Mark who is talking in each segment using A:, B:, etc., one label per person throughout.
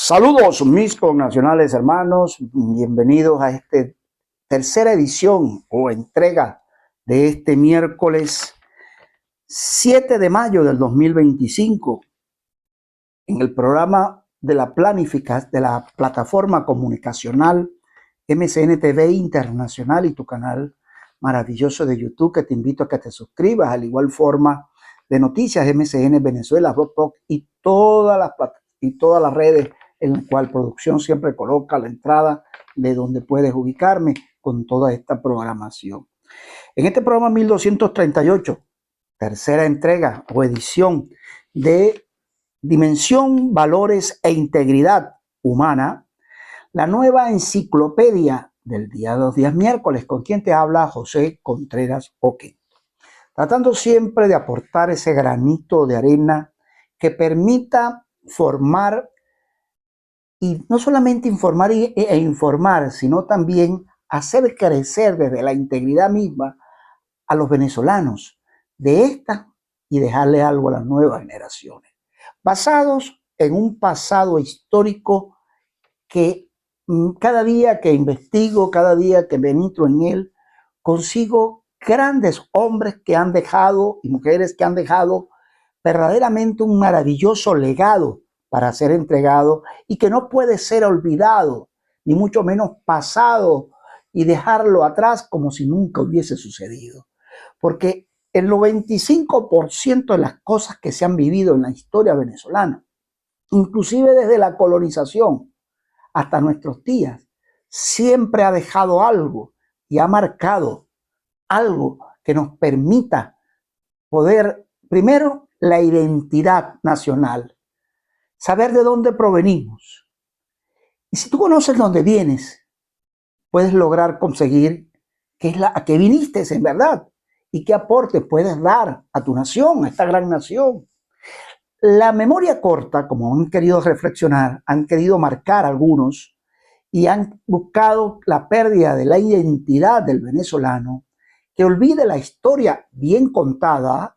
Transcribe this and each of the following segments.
A: Saludos mis connacionales hermanos, bienvenidos a esta tercera edición o entrega de este miércoles 7 de mayo del 2025 en el programa de la planificación de la plataforma comunicacional MCN TV Internacional y tu canal maravilloso de YouTube, que te invito a que te suscribas, al igual forma de Noticias MCN Venezuela, Rock y todas las redes en la cual producción siempre coloca la entrada de donde puedes ubicarme con toda esta programación. En este programa 1238, tercera entrega o edición de Dimensión, Valores e Integridad Humana, la nueva enciclopedia del día de los días miércoles, con quien te habla José Contreras Oquendo, tratando siempre de aportar ese granito de arena que permita formar, y no solamente informar e informar, sino también hacer crecer desde la integridad misma a los venezolanos de esta y dejarle algo a las nuevas generaciones, basados en un pasado histórico que cada día que investigo, cada día que me entro en él, consigo grandes hombres que han dejado y mujeres que han dejado verdaderamente un maravilloso legado para ser entregado y que no puede ser olvidado, ni mucho menos pasado y dejarlo atrás como si nunca hubiese sucedido. Porque el 95% de las cosas que se han vivido en la historia venezolana, inclusive desde la colonización hasta nuestros días, siempre ha dejado algo y ha marcado algo que nos permita poder, primero, la identidad nacional, saber de dónde provenimos. Y si tú conoces dónde vienes, puedes lograr conseguir a qué viniste en verdad y qué aporte puedes dar a tu nación, a esta gran nación. La memoria corta, como han querido reflexionar, han querido marcar algunos y han buscado la pérdida de la identidad del venezolano, que olvide la historia bien contada,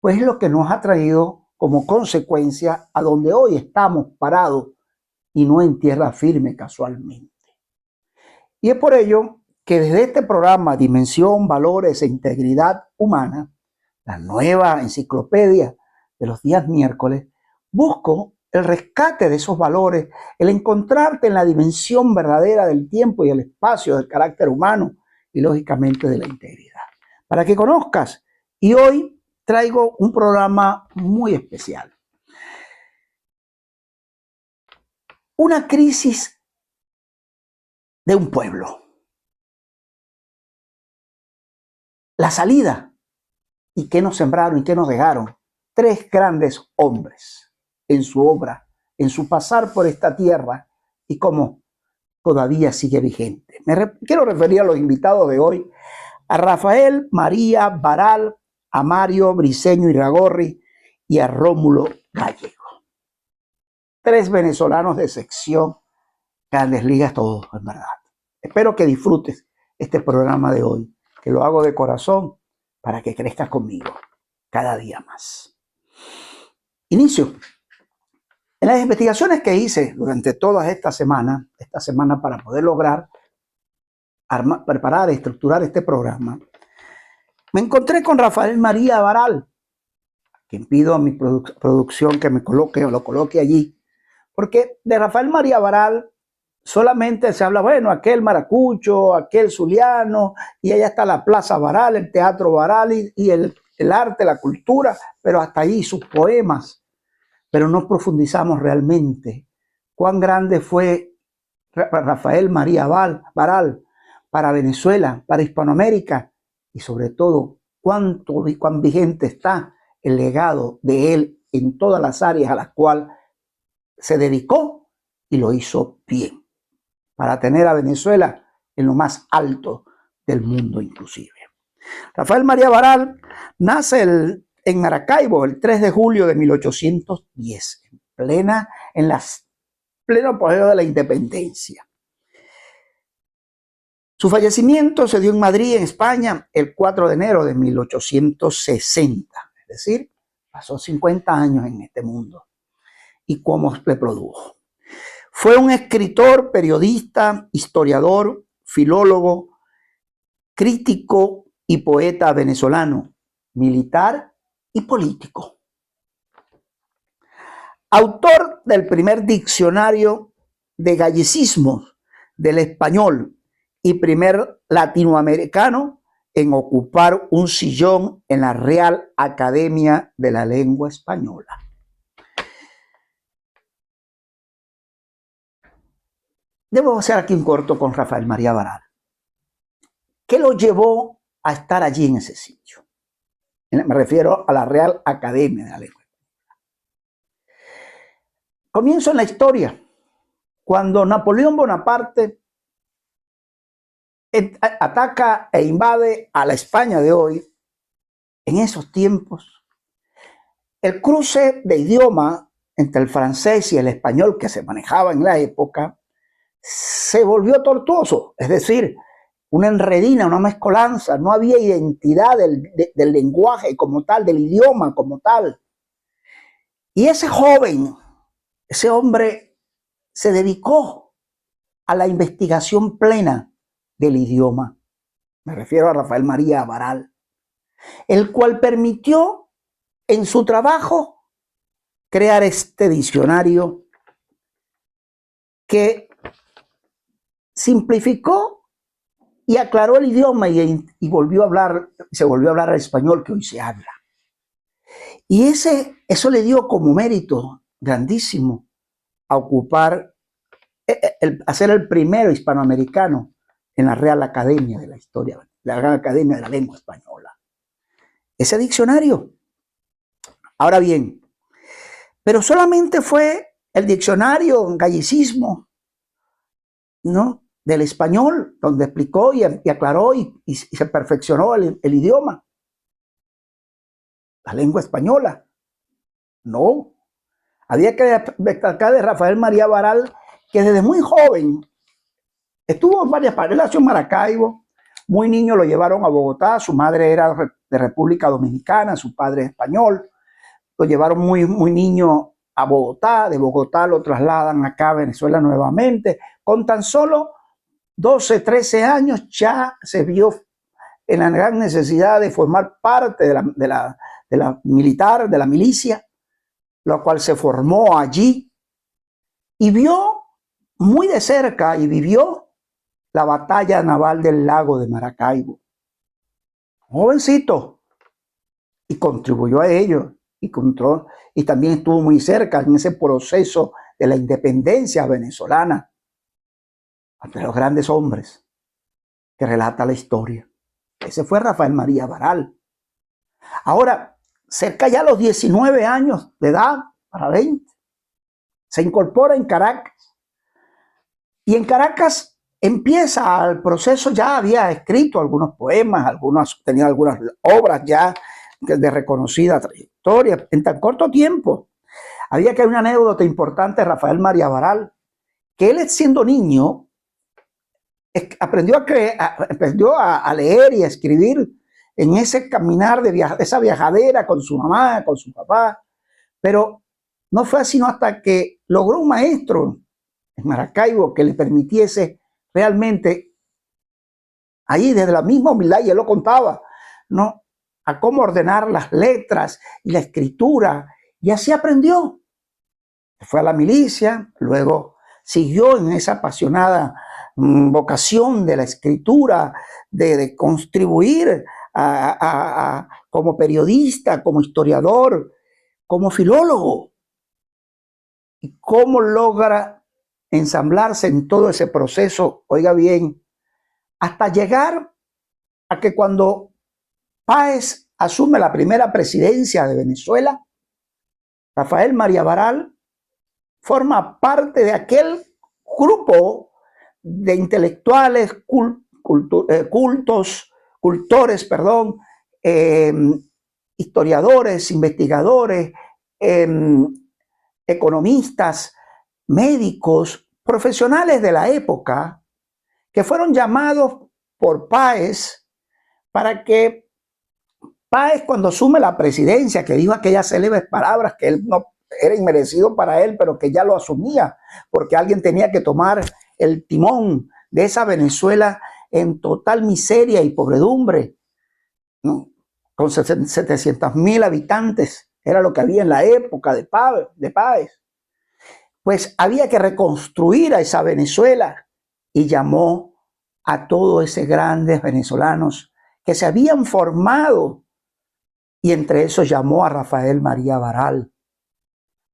A: pues es lo que nos ha traído como consecuencia a donde hoy estamos parados y no en tierra firme casualmente. Y es por ello que desde este programa Dimensión, Valores e Integridad Humana, la nueva enciclopedia de los días miércoles, busco el rescate de esos valores, el encontrarte en la dimensión verdadera del tiempo y el espacio del carácter humano y lógicamente de la integridad, para que conozcas. Y hoy traigo un programa muy especial. Una crisis de un pueblo. La salida. ¿Y qué nos sembraron y qué nos dejaron? Tres grandes hombres en su obra, en su pasar por esta tierra y cómo todavía sigue vigente. Quiero referir a los invitados de hoy, a Rafael María Baral, a Mario Briceño Iragorri y a Rómulo Gallego. Tres venezolanos de sección, grandes ligas todos, en verdad. Espero que disfrutes este programa de hoy, que lo hago de corazón para que crezcas conmigo cada día más. Inicio. En las investigaciones que hice durante toda esta semana para poder lograr preparar y estructurar este programa, me encontré con Rafael María Baral, quien pido a mi producción que me coloque o lo coloque allí, porque de Rafael María Baral solamente se habla, bueno, aquel maracucho, aquel zuliano, y allá está la Plaza Baral, el Teatro Baral y el arte, la cultura, pero hasta ahí sus poemas. Pero no profundizamos realmente cuán grande fue Rafael María Baral para Venezuela, para Hispanoamérica, y sobre todo cuán vigente está el legado de él en todas las áreas a las cuales se dedicó y lo hizo bien, para tener a Venezuela en lo más alto del mundo inclusive. Rafael María Baral nace en Maracaibo el 3 de julio de 1810, en pleno apogeo de la independencia. Su fallecimiento se dio en Madrid, en España, el 4 de enero de 1860, es decir, pasó 50 años en este mundo. ¿Y cómo le produjo? Fue un escritor, periodista, historiador, filólogo, crítico y poeta venezolano, militar y político. Autor del primer diccionario de gallecismos del español y primer latinoamericano en ocupar un sillón en la Real Academia de la Lengua Española. Debo hacer aquí un corto con Rafael María Baral. ¿Qué lo llevó a estar allí en ese sitio? Me refiero a la Real Academia de la Lengua. Comienzo en la historia. Cuando Napoleón Bonaparte ataca e invade a la España de hoy, en esos tiempos, el cruce de idioma entre el francés y el español que se manejaba en la época se volvió tortuoso, es decir, una enredina, una mezcolanza, no había identidad del lenguaje como tal, del idioma como tal. Y ese joven, ese hombre, se dedicó a la investigación plena del idioma. Me refiero a Rafael María Baral, el cual permitió en su trabajo crear este diccionario que simplificó y aclaró el idioma y se volvió a hablar el español que hoy se habla. Y eso le dio como mérito grandísimo a ocupar, a ser el primero hispanoamericano en la Real Academia de la Historia, la Real Academia de la Lengua Española. Ese diccionario. Ahora bien, pero solamente fue el diccionario en gallecismo, ¿no?, del español, donde explicó y aclaró y se perfeccionó el idioma, la lengua española. No, había que destacar de Rafael María Baral, que desde muy joven estuvo en varias partes. Él nació en Maracaibo, muy niño lo llevaron a Bogotá, su madre era de República Dominicana, su padre es español, lo llevaron muy niño a Bogotá, de Bogotá lo trasladan acá a Venezuela nuevamente, con tan solo 12, 13 años ya se vio en la gran necesidad de formar parte de la militar, de la milicia, lo cual se formó allí y vio muy de cerca y vivió la batalla naval del lago de Maracaibo. Jovencito, y contribuyó a ello y también estuvo muy cerca en ese proceso de la independencia venezolana, entre los grandes hombres que relata la historia. Ese fue Rafael María Baral. Ahora, cerca ya a los 19 años de edad, para 20, se incorpora en Caracas. Y en Caracas empieza el proceso, ya había escrito algunos poemas, tenía algunas obras ya de reconocida trayectoria en tan corto tiempo. Había que hay una anécdota importante de Rafael María Baral, que él siendo niño aprendió a leer y a escribir en ese caminar esa viajadera con su mamá, con su papá, pero no fue sino hasta que logró un maestro en Maracaibo que le permitiese realmente, ahí desde la misma humildad, y él lo contaba, ¿no?, a cómo ordenar las letras y la escritura, y así aprendió. Fue a la milicia, luego siguió en esa apasionada vocación de la escritura, de contribuir como periodista, como historiador, como filólogo. Y cómo logra ensamblarse en todo ese proceso, oiga bien, hasta llegar a que cuando Páez asume la primera presidencia de Venezuela, Rafael María Baral forma parte de aquel grupo de intelectuales, historiadores, investigadores, economistas, médicos, profesionales de la época, que fueron llamados por Páez para que Páez, cuando asume la presidencia, que dijo aquellas célebres palabras que él no era inmerecido para él, pero que ya lo asumía, porque alguien tenía que tomar el timón de esa Venezuela en total miseria y pobredumbre, ¿no? Con 700.000 habitantes, era lo que había en la época de Páez. Pues había que reconstruir a esa Venezuela y llamó a todos esos grandes venezolanos que se habían formado, y entre esos llamó a Rafael María Baral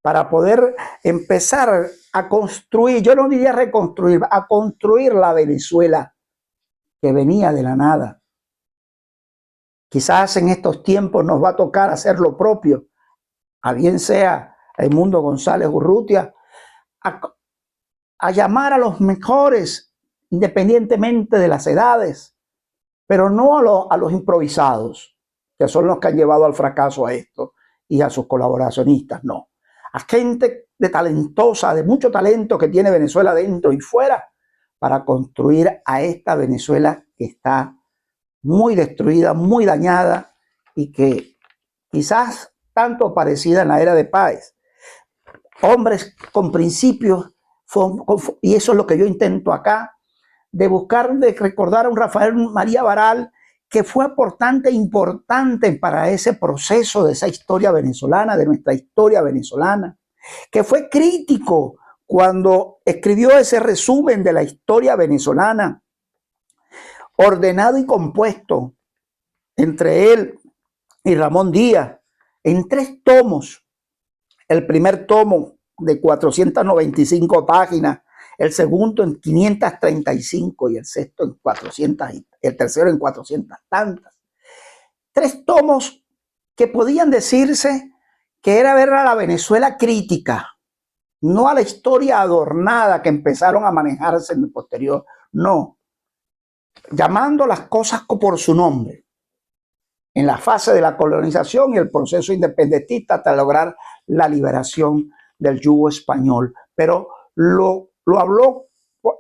A: para poder empezar a construir, yo no diría reconstruir, a construir la Venezuela que venía de la nada. Quizás en estos tiempos nos va a tocar hacer lo propio, a bien sea Edmundo González Urrutia, a llamar a los mejores, independientemente de las edades, pero no a los improvisados, que son los que han llevado al fracaso a esto, y a sus colaboracionistas, no. A gente de talentosa, de mucho talento que tiene Venezuela dentro y fuera, para construir a esta Venezuela que está muy destruida, muy dañada, y que quizás tanto parecida en la era de Páez. Hombres con principios, y eso es lo que yo intento acá, de buscar, de recordar a un Rafael María Baral que fue importante para ese proceso de esa historia venezolana, de nuestra historia venezolana, que fue crítico cuando escribió ese resumen de la historia venezolana, ordenado y compuesto entre él y Ramón Díaz, en 3 tomos. El primer tomo de 495 páginas, el segundo en 535 y el sexto en 400, el tercero en 400 tantas. 3 tomos que podían decirse que era ver a la Venezuela crítica, no a la historia adornada que empezaron a manejarse en el posterior, no, llamando las cosas por su nombre, en la fase de la colonización y el proceso independentista hasta lograr la liberación del yugo español, pero lo habló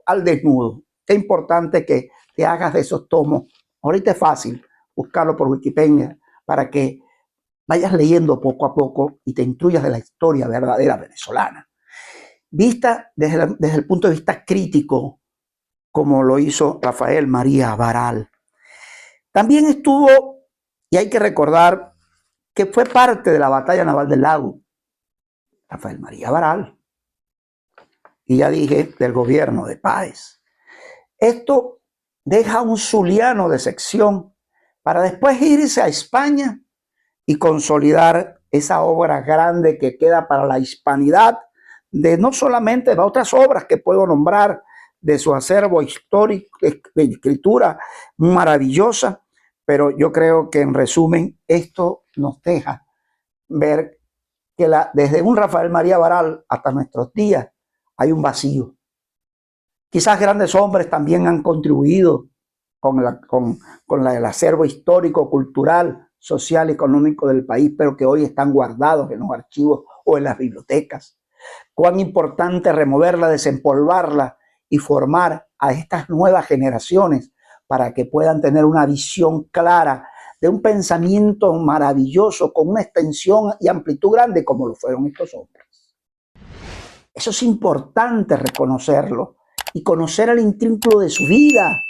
A: al desnudo. Qué importante que te hagas de esos tomos. Ahorita es fácil buscarlo por Wikipedia para que vayas leyendo poco a poco y te instruyas de la historia verdadera venezolana, vista desde el punto de vista crítico, como lo hizo Rafael María Baral. También estuvo, y hay que recordar que fue parte de la batalla naval del Lago, Rafael María Baral, y ya dije, del gobierno de Páez. Esto deja un zuliano de sección para después irse a España y consolidar esa obra grande que queda para la hispanidad, de no solamente de otras obras que puedo nombrar de su acervo histórico, de escritura maravillosa, pero yo creo que en resumen esto nos deja ver que desde un Rafael María Baral hasta nuestros días hay un vacío. Quizás grandes hombres también han contribuido con el acervo histórico, cultural, social, económico del país, pero que hoy están guardados en los archivos o en las bibliotecas. Cuán importante removerla, desempolvarla y formar a estas nuevas generaciones para que puedan tener una visión clara de un pensamiento maravilloso con una extensión y amplitud grande como lo fueron estos hombres. Eso es importante reconocerlo y conocer el intrínculo de su vida,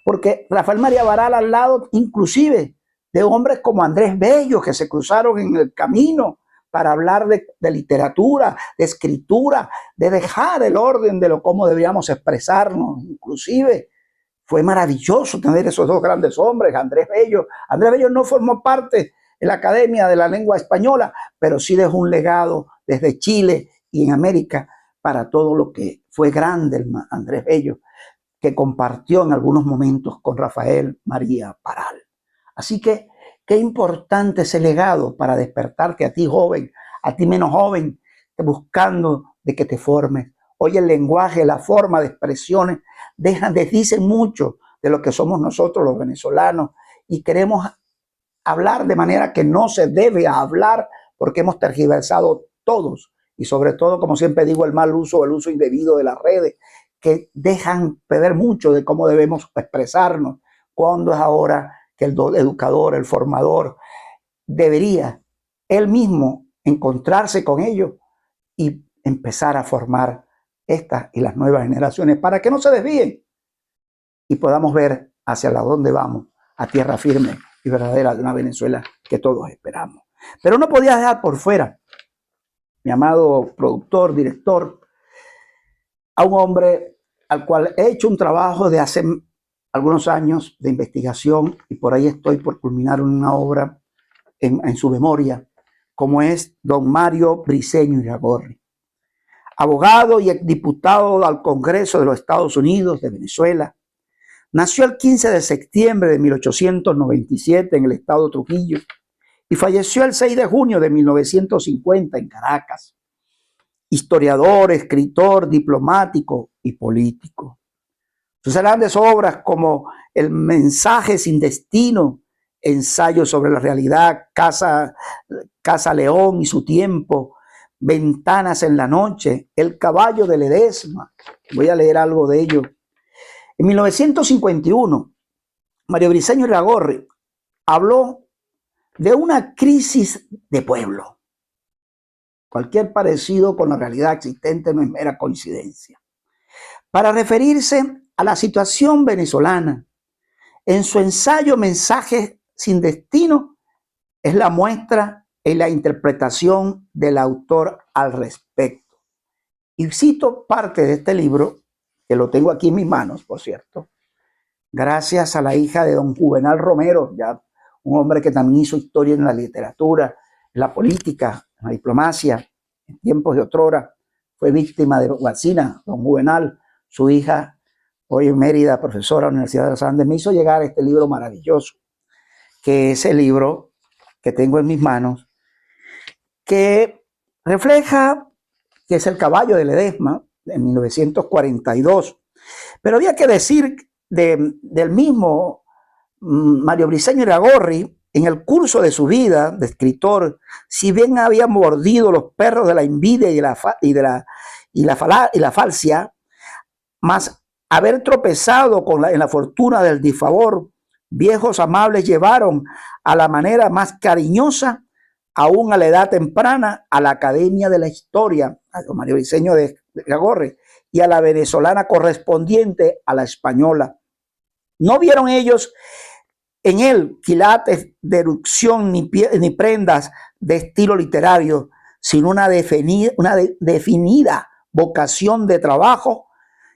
A: porque Rafael María Baral al lado inclusive de hombres como Andrés Bello, que se cruzaron en el camino para hablar de literatura, de escritura, de dejar el orden de cómo debíamos expresarnos. Inclusive fue maravilloso tener esos 2 grandes hombres. Andrés Bello no formó parte de la Academia de la Lengua Española, pero sí dejó un legado desde Chile y en América para todo lo que fue grande Andrés Bello, que compartió en algunos momentos con Rafael María Baral. Así que qué importante ese legado para despertarte a ti joven, a ti menos joven, buscando de que te formes. Hoy el lenguaje, la forma de expresiones dicen mucho de lo que somos nosotros los venezolanos, y queremos hablar de manera que no se debe hablar porque hemos tergiversado todos, y sobre todo, como siempre digo, el mal uso, el uso indebido de las redes, que dejan ver mucho de cómo debemos expresarnos, cuando es ahora que el educador, el formador, debería él mismo encontrarse con ellos y empezar a formar estas y las nuevas generaciones para que no se desvíen y podamos ver hacia dónde vamos, a tierra firme y verdadera de una Venezuela que todos esperamos. Pero no podía dejar por fuera, mi amado productor, director, a un hombre al cual he hecho un trabajo de hace algunos años de investigación y por ahí estoy por culminar una obra en su memoria, como es don Mario Briceño Iragorri, abogado y exdiputado al Congreso de los Estados Unidos de Venezuela. Nació el 15 de septiembre de 1897 en el estado Trujillo y falleció el 6 de junio de 1950 en Caracas. Historiador, escritor, diplomático y político. Sus grandes obras como El mensaje sin destino, Ensayo sobre la realidad, Casa León y su tiempo, Ventanas en la noche, El caballo de Ledesma. Voy a leer algo de ello. En 1951, Mario Briceño Iragorri habló de una crisis de pueblo. Cualquier parecido con la realidad existente no es mera coincidencia. Para referirse a la situación venezolana, en su ensayo Mensaje sin destino, es la muestra en la interpretación del autor al respecto. Y cito parte de este libro, que lo tengo aquí en mis manos, por cierto, gracias a la hija de don Juvenal Romero, ya un hombre que también hizo historia en la literatura, en la política, en la diplomacia, en tiempos de otrora, fue víctima de Guacina, don Juvenal, su hija, hoy en Mérida, profesora de la Universidad de los Andes, me hizo llegar este libro maravilloso, que es el libro que tengo en mis manos, que refleja que es El caballo de Ledesma, de 1942. Pero había que decir del mismo Mario Briceño Iragorri, en el curso de su vida de escritor, si bien había mordido los perros de la envidia y la falsia, más haber tropezado en la fortuna del disfavor, viejos amables llevaron a la manera más cariñosa, aún a la edad temprana, a la Academia de la Historia, a don Mario Briceño de Iragorri, y a la venezolana correspondiente a la española. No vieron ellos en él quilates de erupción ni prendas de estilo literario, sino una definida vocación de trabajo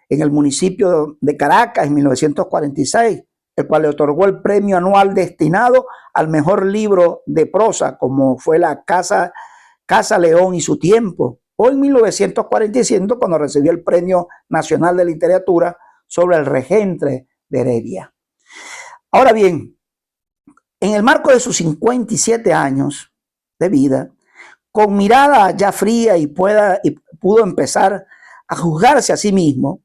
A: en el municipio de Caracas en 1946, el cual le otorgó el premio anual destinado al mejor libro de prosa, como fue la Casa León y su tiempo, o en 1947 cuando recibió el Premio Nacional de Literatura sobre el Regente de Heredia. Ahora bien, en el marco de sus 57 años de vida, con mirada ya fría y pudo empezar a juzgarse a sí mismo,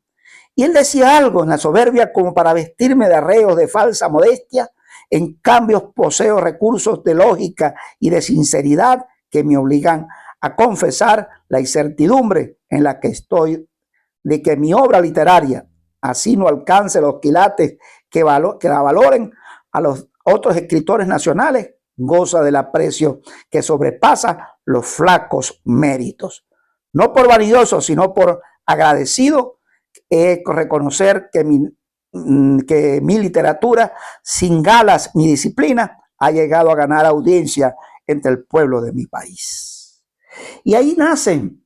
A: y él decía algo en la soberbia como para vestirme de arreos de falsa modestia, en cambio poseo recursos de lógica y de sinceridad que me obligan a confesar la incertidumbre en la que estoy de que mi obra literaria así no alcance los quilates que la valoren a los otros escritores nacionales, goza del aprecio que sobrepasa los flacos méritos. No por vanidoso, sino por agradecido, reconocer que mi literatura, sin galas ni disciplina, ha llegado a ganar audiencia entre el pueblo de mi país. Y ahí nacen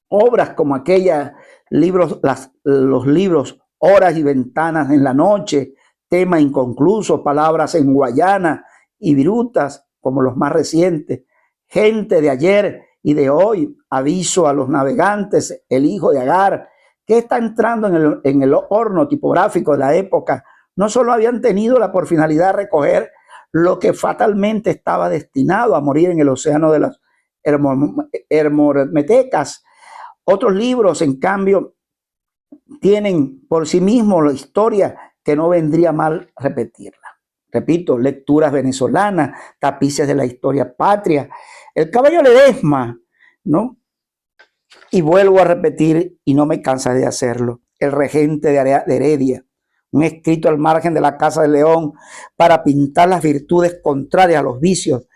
A: obras como aquellas, los libros Horas y Ventanas en la Noche, Tema Inconcluso, Palabras en Guayana y Virutas, como los más recientes, Gente de ayer y de hoy, Aviso a los navegantes, El hijo de Agar, que está entrando en el horno tipográfico de la época. No solo habían tenido por finalidad recoger lo que fatalmente estaba destinado a morir en el océano de las hermometecas. Otros libros, en cambio, tienen por sí mismos la historia que no vendría mal repetirla. Repito, lecturas venezolanas, tapices de la historia patria, El caballo Ledesma, ¿no? Y vuelvo a repetir, y no me cansaré de hacerlo, El regente de Heredia, un escrito al margen de la Casa de León para pintar las virtudes contrarias a los vicios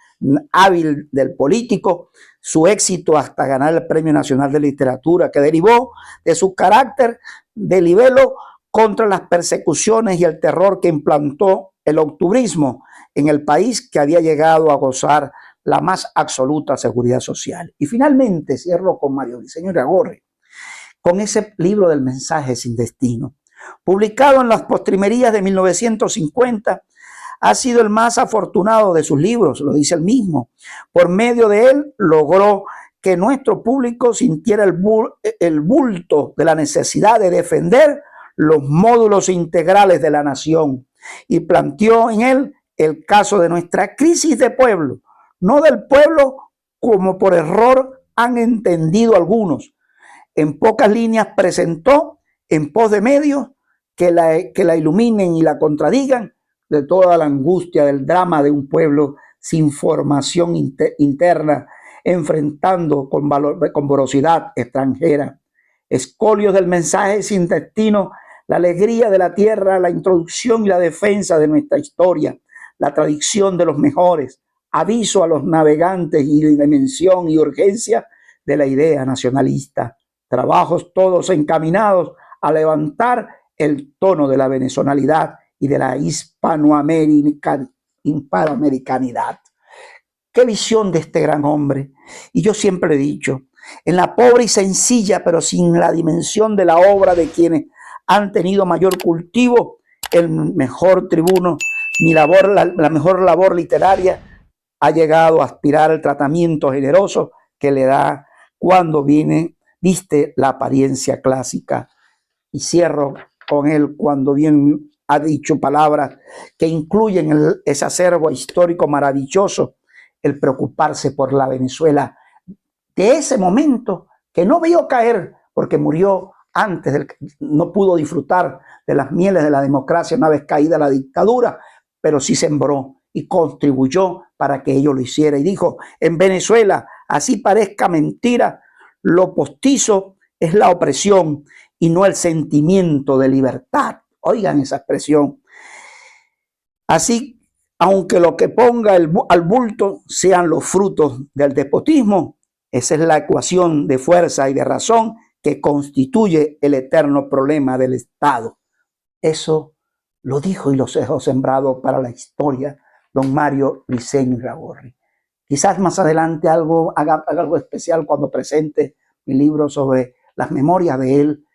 A: hábil del político, su éxito hasta ganar el Premio Nacional de Literatura, que derivó de su carácter de libelo contra las persecuciones y el terror que implantó el octubrismo en el país, que había llegado a gozar la más absoluta seguridad social. Y finalmente cierro con Mario Briceño Iragorri, con ese libro del Mensaje sin destino. Publicado en las postrimerías de 1950, ha sido el más afortunado de sus libros, lo dice él mismo. Por medio de él logró que nuestro público sintiera el bulto de la necesidad de defender los módulos integrales de la nación y planteó en él el caso de nuestra crisis de pueblo, no del pueblo como por error han entendido algunos. En pocas líneas presentó en pos de medios que la iluminen y la contradigan de toda la angustia del drama de un pueblo sin formación interna, enfrentando con voracidad extranjera. Escolios del mensaje sin destino, la alegría de la tierra, la introducción y la defensa de nuestra historia, la tradición de los mejores, aviso a los navegantes y la dimensión y urgencia de la idea nacionalista. Trabajos todos encaminados a levantar el tono de la venezolaridad y de la hispanoamericanidad. Qué visión de este gran hombre. Y yo siempre he dicho, en la pobre y sencilla, pero sin la dimensión de la obra de quienes han tenido mayor cultivo, el mejor tribuno, la mejor labor literaria, ha llegado a aspirar al tratamiento generoso que le da cuando viste la apariencia clásica. Y cierro con él cuando bien ha dicho palabras que incluyen ese acervo histórico maravilloso, el preocuparse por la Venezuela de ese momento que no vio caer porque murió antes, no pudo disfrutar de las mieles de la democracia una vez caída la dictadura, pero sí sembró y contribuyó para que ello lo hiciera. Y dijo, en Venezuela, así parezca mentira, lo postizo es la opresión y no el sentimiento de libertad. Oigan esa expresión. Así, aunque lo que ponga al bulto sean los frutos del despotismo, esa es la ecuación de fuerza y de razón que constituye el eterno problema del Estado. Eso lo dijo y lo dejó sembrado para la historia don Mario Briceño Iragorri. Quizás más adelante haga algo especial cuando presente mi libro sobre las memorias de él,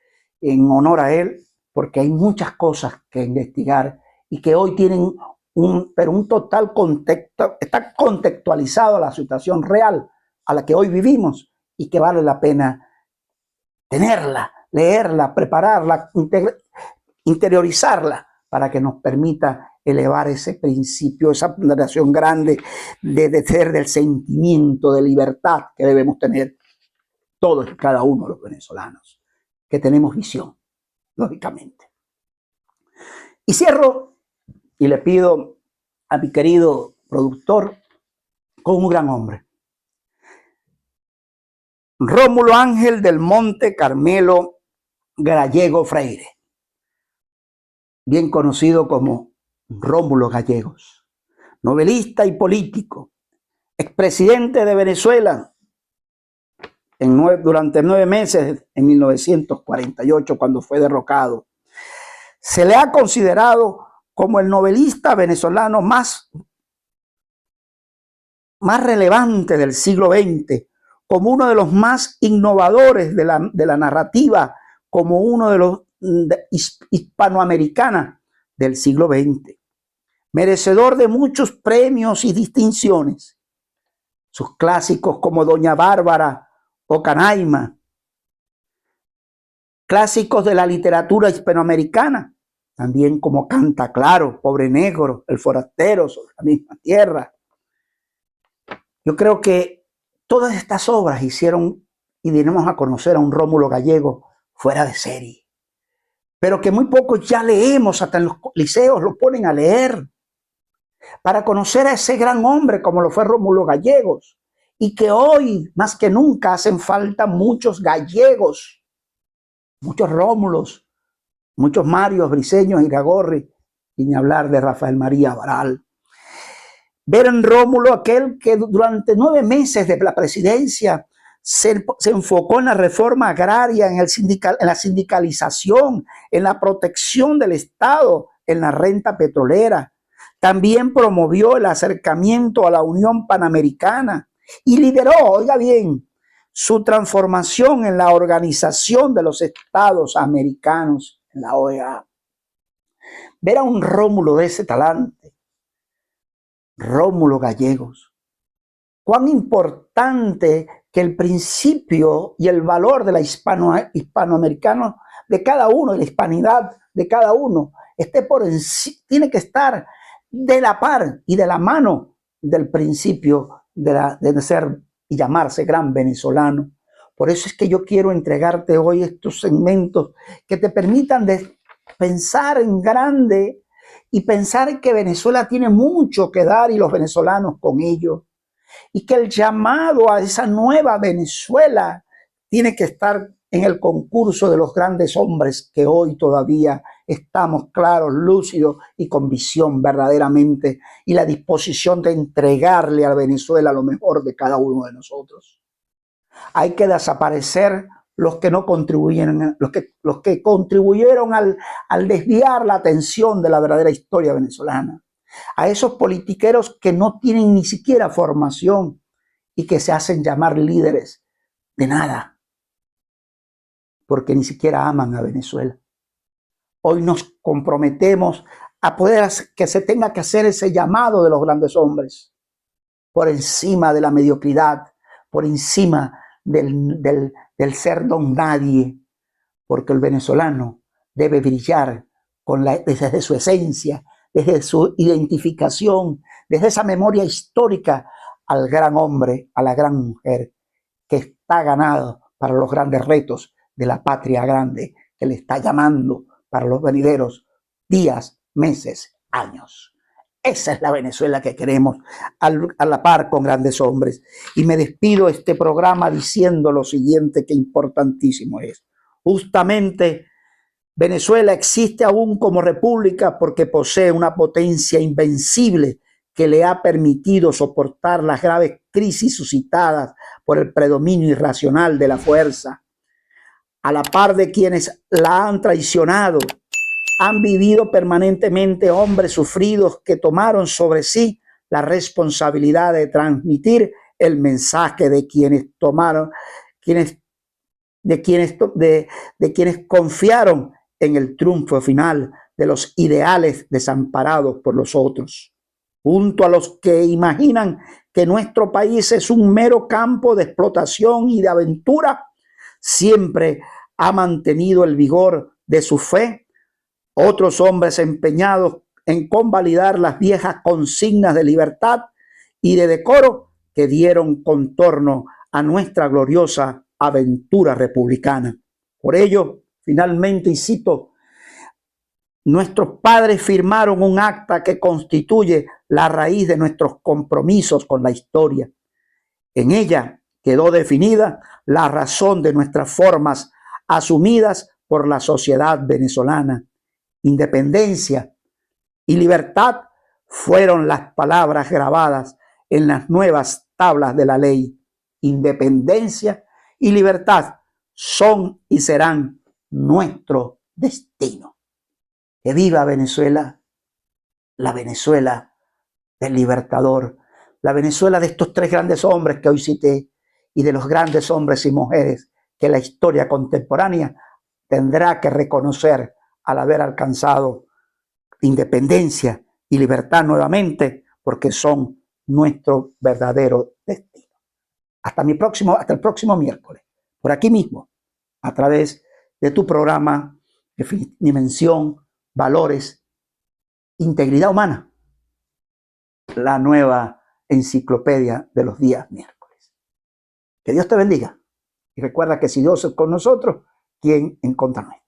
A: en honor a él, porque hay muchas cosas que investigar y que hoy tienen un total contexto, está contextualizado a la situación real a la que hoy vivimos y que vale la pena tenerla, leerla, prepararla, interiorizarla para que nos permita elevar ese principio, esa ponderación grande de ser del sentimiento de libertad que debemos tener todos y cada uno de los venezolanos, que tenemos visión, lógicamente. Y cierro y le pido a mi querido productor con un gran hombre. Rómulo Ángel del Monte Carmelo Gallego Freire, bien conocido como Rómulo Gallegos, novelista y político, expresidente de Venezuela durante 9 meses en 1948 cuando fue derrocado. Se le ha considerado como el novelista venezolano más relevante del siglo XX, como uno de los más innovadores de la narrativa, como uno de los hispanoamericanos del siglo XX, merecedor de muchos premios y distinciones. Sus clásicos como Doña Bárbara o Canaima, clásicos de la literatura hispanoamericana, también como Canta Claro, Pobre Negro, El Forastero, Sobre la Misma Tierra. Yo creo que todas estas obras hicieron y dimos a conocer a un Rómulo Gallego fuera de serie, pero que muy pocos ya leemos, hasta en los liceos lo ponen a leer, para conocer a ese gran hombre como lo fue Rómulo Gallegos, y que hoy más que nunca hacen falta muchos gallegos, muchos Rómulos, muchos Marios Briceños Iragorri, y ni hablar de Rafael María Baral. Ver en Rómulo aquel que durante 9 meses de la presidencia se enfocó en la reforma agraria, en la sindicalización, en la protección del Estado, en la renta petrolera. También promovió el acercamiento a la Unión Panamericana y lideró, oiga bien, su transformación en la Organización de los Estados Americanos, en la OEA. Ver a un Rómulo de ese talante, Rómulo Gallegos, cuán importante que el principio y el valor de la hispanoamericano de cada uno, de la hispanidad de cada uno, esté por encima, tiene que estar de la par y de la mano del principio de ser y llamarse gran venezolano. Por eso es que yo quiero entregarte hoy estos segmentos que te permitan pensar en grande y pensar que Venezuela tiene mucho que dar y los venezolanos con ello. Y que el llamado a esa nueva Venezuela tiene que estar en el concurso de los grandes hombres que hoy todavía estamos claros, lúcidos y con visión verdaderamente y la disposición de entregarle a Venezuela lo mejor de cada uno de nosotros. Hay que desaparecer los que no contribuyen, los que contribuyeron al desviar la atención de la verdadera historia venezolana. A esos politiqueros que no tienen ni siquiera formación y que se hacen llamar líderes de nada, porque ni siquiera aman a Venezuela. Hoy nos comprometemos a poder que se tenga que hacer ese llamado de los grandes hombres, por encima de la mediocridad, por encima del ser don nadie, porque el venezolano debe brillar desde su esencia, desde su identificación, desde esa memoria histórica al gran hombre, a la gran mujer que está ganado para los grandes retos de la patria grande que le está llamando para los venideros días, meses, años. Esa es la Venezuela que queremos a la par con grandes hombres. Y me despido este programa diciendo lo siguiente, que importantísimo es. Justamente Venezuela existe aún como república porque posee una potencia invencible que le ha permitido soportar las graves crisis suscitadas por el predominio irracional de la fuerza. A la par de quienes la han traicionado, han vivido permanentemente hombres sufridos que tomaron sobre sí la responsabilidad de transmitir el mensaje de quienes confiaron en el triunfo final de los ideales desamparados por los otros. Junto a los que imaginan que nuestro país es un mero campo de explotación y de aventura, siempre ha mantenido el vigor de su fe otros hombres empeñados en convalidar las viejas consignas de libertad y de decoro que dieron contorno a nuestra gloriosa aventura republicana. Por ello, finalmente, y cito, nuestros padres firmaron un acta que constituye la raíz de nuestros compromisos con la historia. En ella quedó definida la razón de nuestras formas asumidas por la sociedad venezolana. Independencia y libertad fueron las palabras grabadas en las nuevas tablas de la ley. Independencia y libertad son y serán nuestro destino. Que viva Venezuela, la Venezuela del Libertador, la Venezuela de estos 3 grandes hombres que hoy cité y de los grandes hombres y mujeres que la historia contemporánea tendrá que reconocer al haber alcanzado independencia y libertad nuevamente, porque son nuestro verdadero destino. Hasta el próximo miércoles, por aquí mismo, a través de tu programa Dimensión, Valores, Integridad Humana, la nueva enciclopedia de los días miércoles. Que Dios te bendiga. Y recuerda que si Dios es con nosotros, ¿quién en contra nuestra?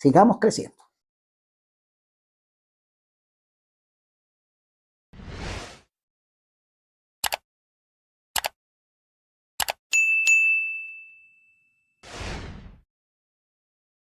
A: Sigamos creciendo.